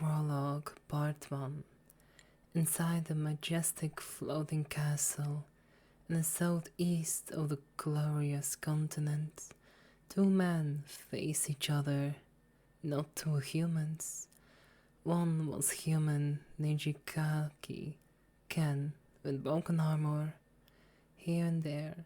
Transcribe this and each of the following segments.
Prologue Part 1. Inside a majestic floating castle in the southeast of the glorious continent, two men face each other, not two humans. One was human Nijikaki, Ken, with broken armor. Here and there,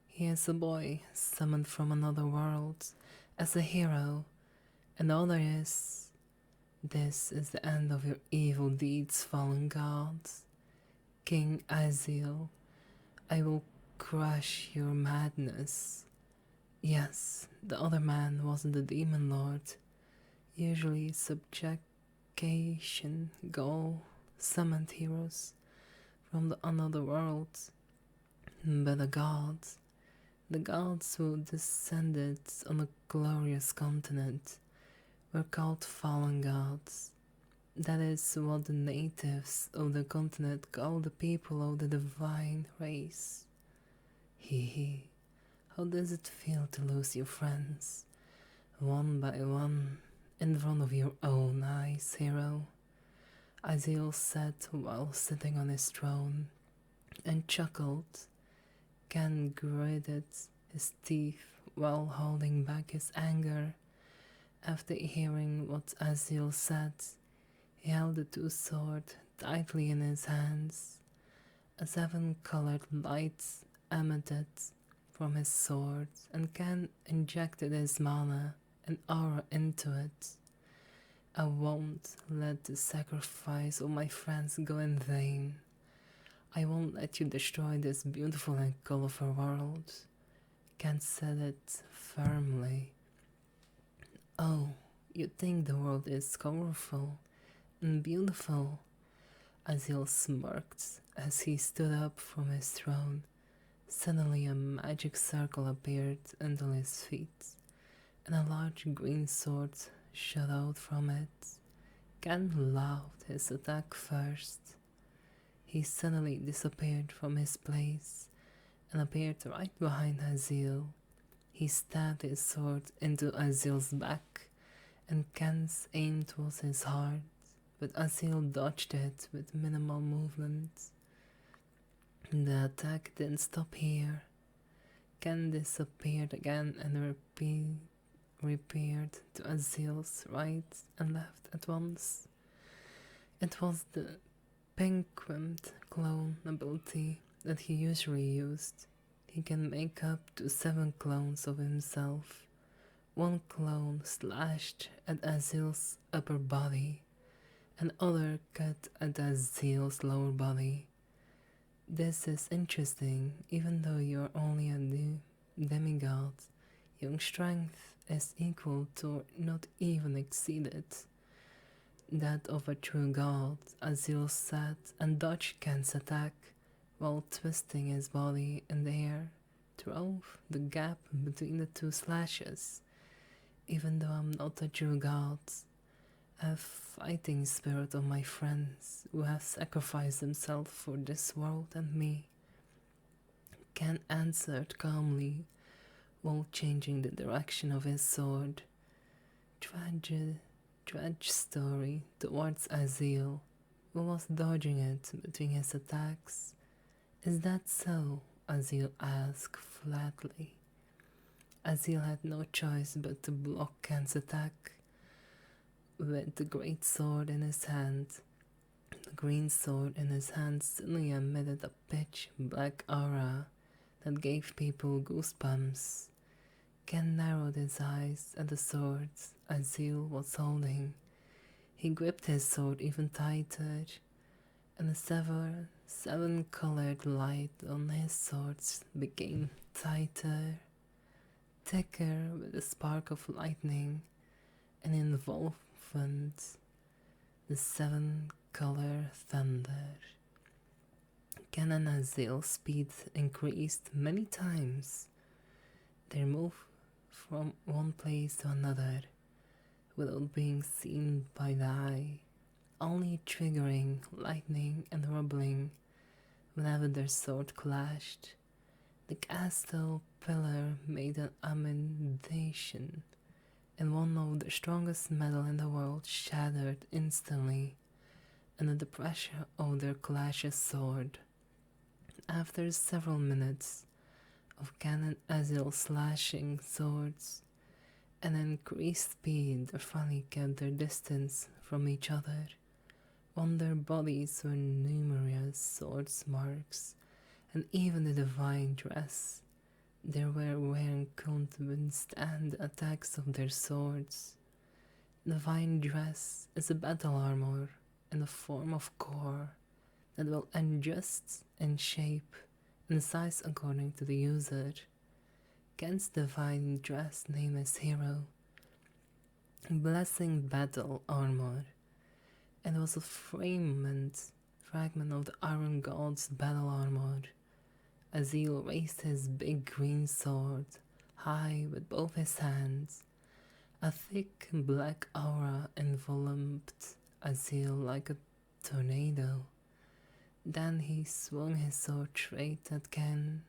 he is a boy summoned from another world as a hero, and the other is... This is the end of your evil deeds, fallen gods. King Azil, I will crush your madness. Yes, the other man wasn't a demon lord. Usually subjugation goal summoned heroes from the another world. But the gods who descended on a glorious continent, were called fallen gods. That is what the natives of the continent call the people of the divine race. Hee, how does it feel to lose your friends, one by one, in front of your own eyes, hero? Azil said while sitting on his throne, and chuckled. Ken gritted his teeth while holding back his anger. After hearing what Azil said, he held the two swords tightly in his hands. A seven-colored light emitted from his sword, and Ken injected his mana and aura into it. I won't let the sacrifice of my friends go in vain. I won't let you destroy this beautiful and colorful world. Ken said it firmly. Oh, you think the world is colorful and beautiful? Azil smirked as he stood up from his throne. Suddenly a magic circle appeared under his feet, and a large green sword shot out from it. Ken laughed his attack first. He suddenly disappeared from his place and appeared right behind Azil. He stabbed his sword into Azil's back, and Ken's aim was his heart, but Azil dodged it with minimal movement. The attack didn't stop here. Ken disappeared again and reappeared to Azil's right and left at once. It was the pink-rimmed clone ability that he usually used. He can make up to 7 clones of himself. One clone slashed at Azil's upper body, and other cut at Azil's lower body. This is interesting, even though you're only a demigod. Your strength is equal to or not even exceeded that of a true god. Azil sat and dodged Ken's attack, while twisting his body in the air, drove the gap between the two slashes. Even though I'm not a true god, I have fighting spirit of my friends who have sacrificed themselves for this world and me. Ken answered calmly, while changing the direction of his sword. Dredge story towards Azil, who was dodging it between his attacks. Is that so? Azil asked flatly. Azil had no choice but to block Ken's attack. With the great sword in his hand, the green sword in his hand suddenly emitted a pitch black aura that gave people goosebumps. Ken narrowed his eyes at the sword Azil was holding. He gripped his sword even tighter, and the seven-colored light on his swords became tighter, thicker with a spark of lightning, and involved the 7-color thunder. Ken and Azil's speed increased many times. They moved from one place to another without being seen by the eye, only triggering lightning and rumbling whenever their sword clashed. The castle pillar made an amendation, and one of the strongest metal in the world shattered instantly under the pressure of their clash's sword. After several minutes of Ken and Azil slashing swords and increased speed, they finally kept their distance from each other. On their bodies were numerous sword marks, and even the divine dress they were wearing couldn't withstand the attacks of their swords. Divine dress is a battle armor in the form of core that will adjust in shape and size according to the user. Ken's divine dress name is Hero, Blessing Battle Armor, and was a fragment of the Iron God's battle armor. Azil raised his big green sword high with both his hands. A thick black aura enveloped Azil like a tornado. Then he swung his sword straight at Ken,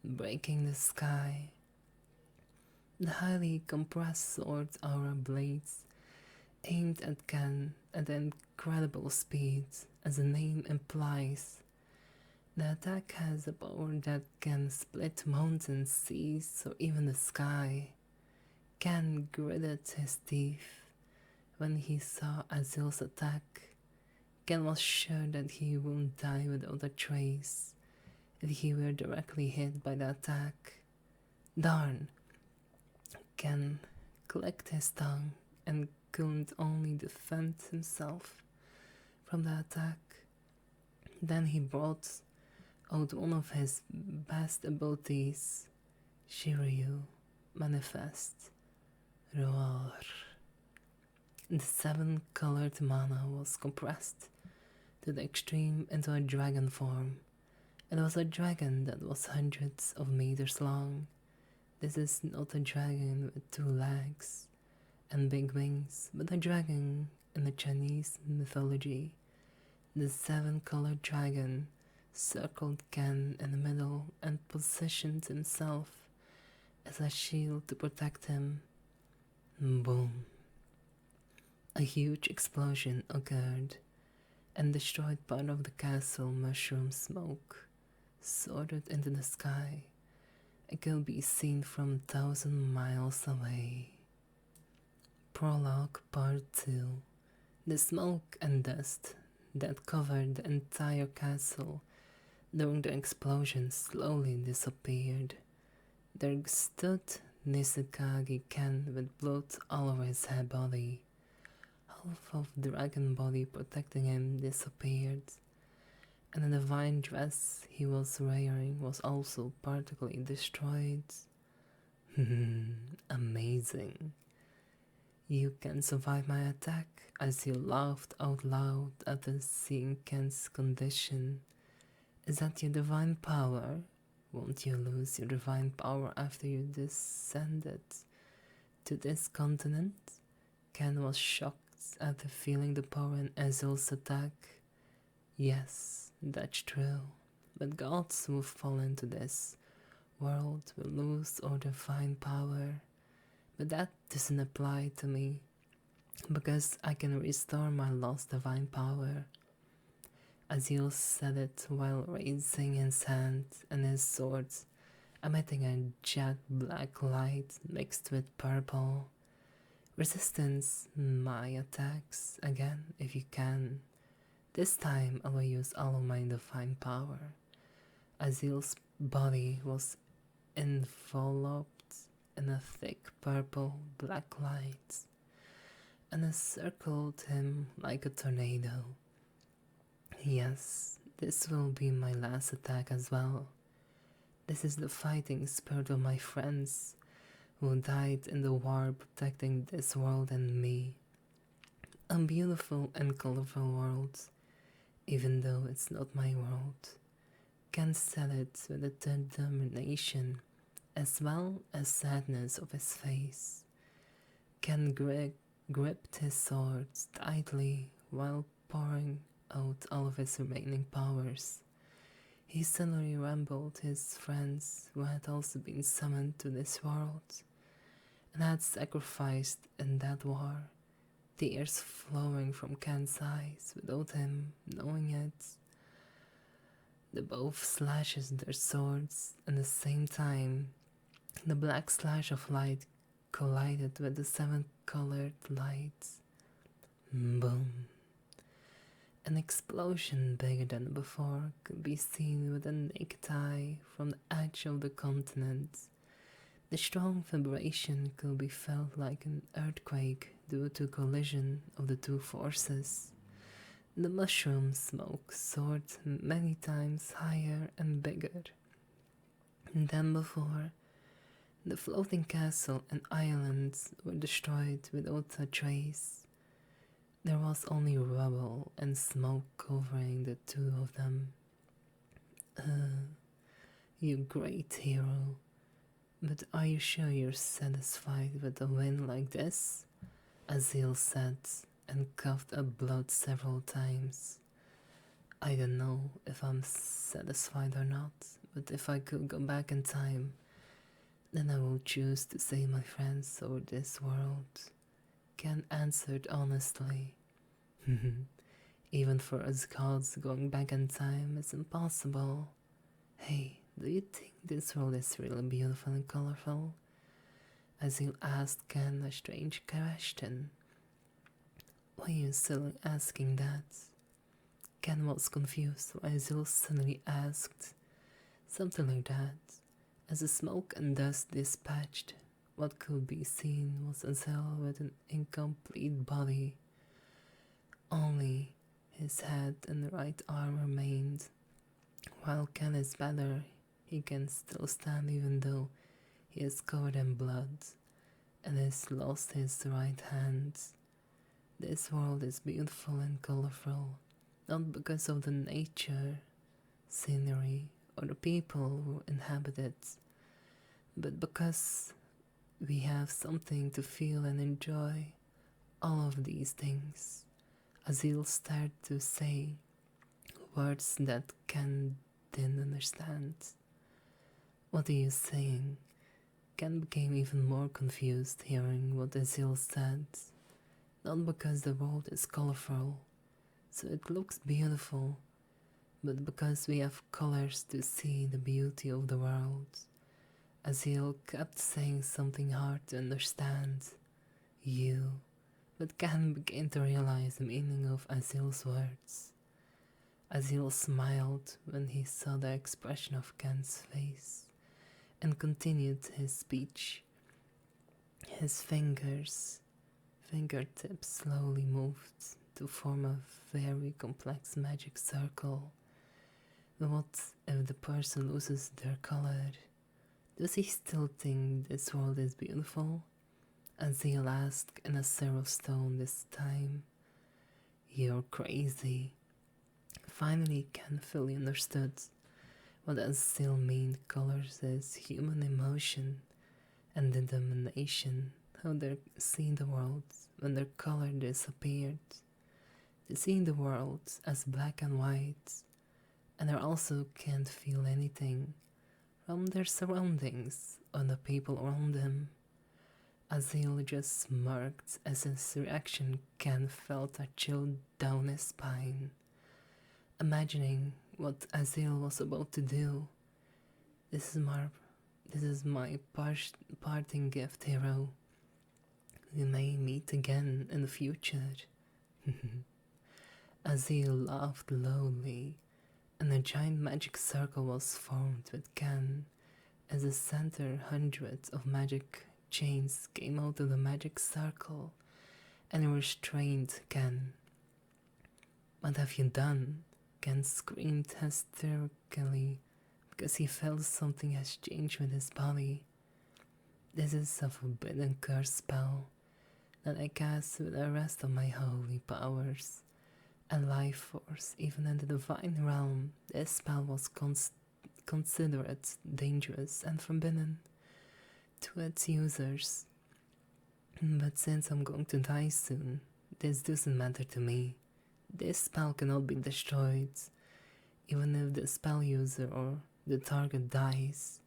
breaking the sky. The highly compressed sword aura blades aimed at Ken at incredible speed, as the name implies. The attack has a power that can split mountains, seas, or even the sky. Ken gritted his teeth when he saw Azil's attack. Ken was sure that he wouldn't die without a trace if he were directly hit by the attack. Darn! Ken clicked his tongue and couldn't only defend himself from the attack. Then he brought out one of his best abilities, Shiryu Manifest Roar. The 7-colored mana was compressed to the extreme into a dragon form. It was a dragon that was hundreds of meters long. This is not a dragon with 2 legs and big wings, but a dragon in the Chinese mythology. The 7-colored dragon circled Ken in the middle and positioned himself as a shield to protect him. Boom! A huge explosion occurred and destroyed part of the castle. Mushroom smoke soared into the sky. It could be seen from 1,000 miles away. Prologue Part 2. The smoke and dust that covered the entire castle during the explosion slowly disappeared. There stood Nisukagi Ken with blood all over his head body. Half of the dragon body protecting him disappeared, and the divine dress he was wearing was also partially destroyed. Amazing. You can survive my attack, as you laughed out loud after seeing Ken's condition. Is that your divine power? Won't you lose your divine power after you descended to this continent? Ken was shocked after feeling the power in Azil's attack. Yes, that's true, but gods who fall into this world will lose our divine power. But that doesn't apply to me, because I can restore my lost divine power. Azil said it while raising his hand and his sword, emitting a jet black light mixed with purple. Resistance my attacks again if you can. This time I will use all of my divine power. Azil's body was enveloped in a thick purple black light, and it circled him like a tornado. Yes, this will be my last attack as well. This is the fighting spirit of my friends who died in the war protecting this world and me. A beautiful and colorful world, even though it's not my world. Ken said it with a determination as well as sadness of his face. Ken gripped his sword tightly while pouring out all of his remaining powers. He suddenly remembered his friends who had also been summoned to this world, and had sacrificed in that war, tears flowing from Ken's eyes without him knowing it. They both slashes their swords, and at the same time, the black slash of light collided with the seven colored lights. Boom. An explosion bigger than before could be seen with the naked eye from the edge of the continent. The strong vibration could be felt like an earthquake due to collision of the two forces. The mushroom smoke soared many times higher and bigger than before. The floating castle and islands were destroyed without a trace. There was only rubble and smoke covering the two of them. You great hero, but are you sure you're satisfied with a win like this? Azil said, and coughed up blood several times. I don't know if I'm satisfied or not, but if I could go back in time, then I will choose to save my friends or this world. Ken answered honestly. Even for us gods, going back in time is impossible. Hey, do you think this world is really beautiful and colorful? Azil asked Ken a strange question. Why are you suddenly asking that? Ken was confused why Azil suddenly asked something like that. As the smoke and dust dispatched, what could be seen was Azil with an incomplete body. Only his head and right arm remained. While Ken is better, he can still stand even though he is covered in blood and has lost his right hand. This world is beautiful and colorful, not because of the nature, scenery, or the people who inhabit it, but because we have something to feel and enjoy all of these things. Azil started to say words that Ken didn't understand. What are you saying? Ken became even more confused hearing what Azil said. Not because the world is colorful, so it looks beautiful, but because we have colors to see the beauty of the world. Azil kept saying something hard to understand. You. But Ken began to realize the meaning of Azil's words. Azil smiled when he saw the expression of Ken's face and continued his speech. His fingertips slowly moved to form a very complex magic circle. But what if the person loses their color? Does he still think this world is beautiful? Azil asked in a serious tone this time. You're crazy. Finally, Ken fully understood what Azil meant. Colors is human emotion and determination, how they're seeing the world when their color disappeared. They see the world as black and white, and they also can't feel anything from their surroundings or the people around them. Azil just smirked as his reaction. Ken felt a chill down his spine, imagining what Azil was about to do. This is my parting gift, hero. We may meet again in the future. Azil laughed loudly, and a giant magic circle was formed with Ken as the center. Hundreds of magic chains came out of the magic circle and restrained Ken. What have you done? Ken screamed hysterically because he felt something has changed with his body. This is a forbidden curse spell that I cast with the rest of my holy powers and life force. Even in the divine realm, this spell was considered dangerous and forbidden to its users. But since I'm going to die soon, this doesn't matter to me. This spell cannot be destroyed. Even if the spell user or the target dies,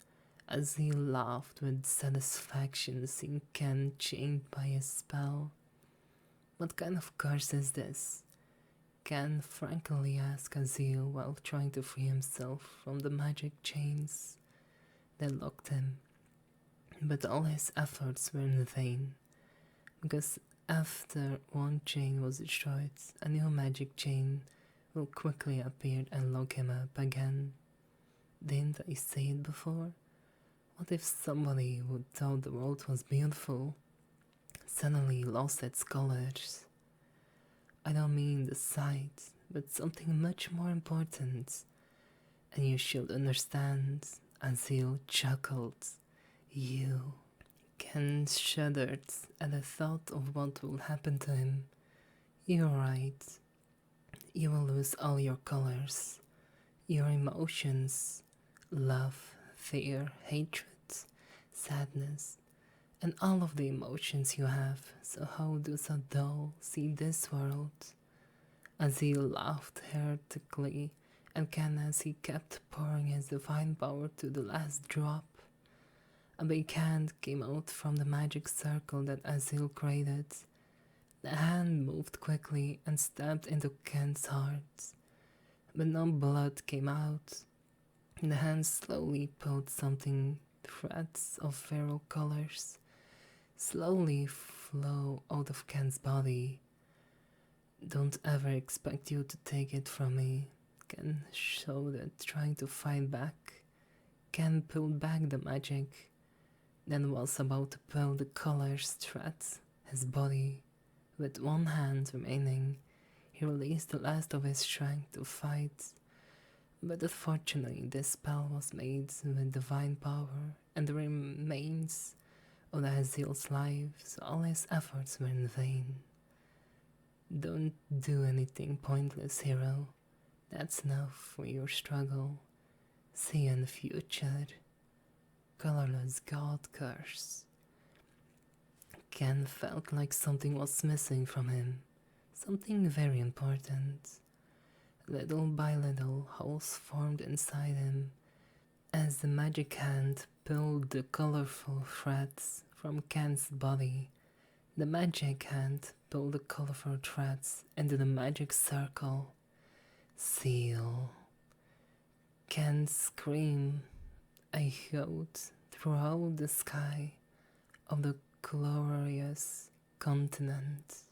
as he laughed with satisfaction seeing Ken chained by his spell. What kind of curse is this? Ken frankly asked Azil while trying to free himself from the magic chains that locked him. But all his efforts were in vain, because after one chain was destroyed, a new magic chain will quickly appear and lock him up again. Didn't I say it before? What if somebody who thought the world was beautiful suddenly lost its colors? I don't mean the sight, but something much more important. And you should understand, Azil chuckled. You. Ken shuddered at the thought of what will happen to him. You're right. You will lose all your colors, your emotions, love, fear, hatred, sadness, and all of the emotions you have. So how does a doll see this world? As he laughed heartily, and Ken as he kept pouring his divine power to the last drop. A big hand came out from the magic circle that Azil created. The hand moved quickly and stabbed into Ken's heart, but no blood came out. The hand slowly pulled something, threads of feral colors, slowly flow out of Ken's body. Don't ever expect you to take it from me, Ken shouted, trying to fight back. Ken pulled back the magic, then was about to pull the colors threads his body. With one hand remaining, he released the last of his strength to fight. But unfortunately, this spell was made with divine power and the remains of the Azil's life, so all his efforts were in vain. Don't do anything pointless, hero. That's enough for your struggle. See you in the future. Colorless God Curse. Ken felt like something was missing from him, something very important. Little by little, holes formed inside him as the magic hand pulled the colorful threads from Ken's body. The magic hand pulled the colorful threads into the magic circle. Seal. Ken screamed a oath throughout the sky of the glorious continent.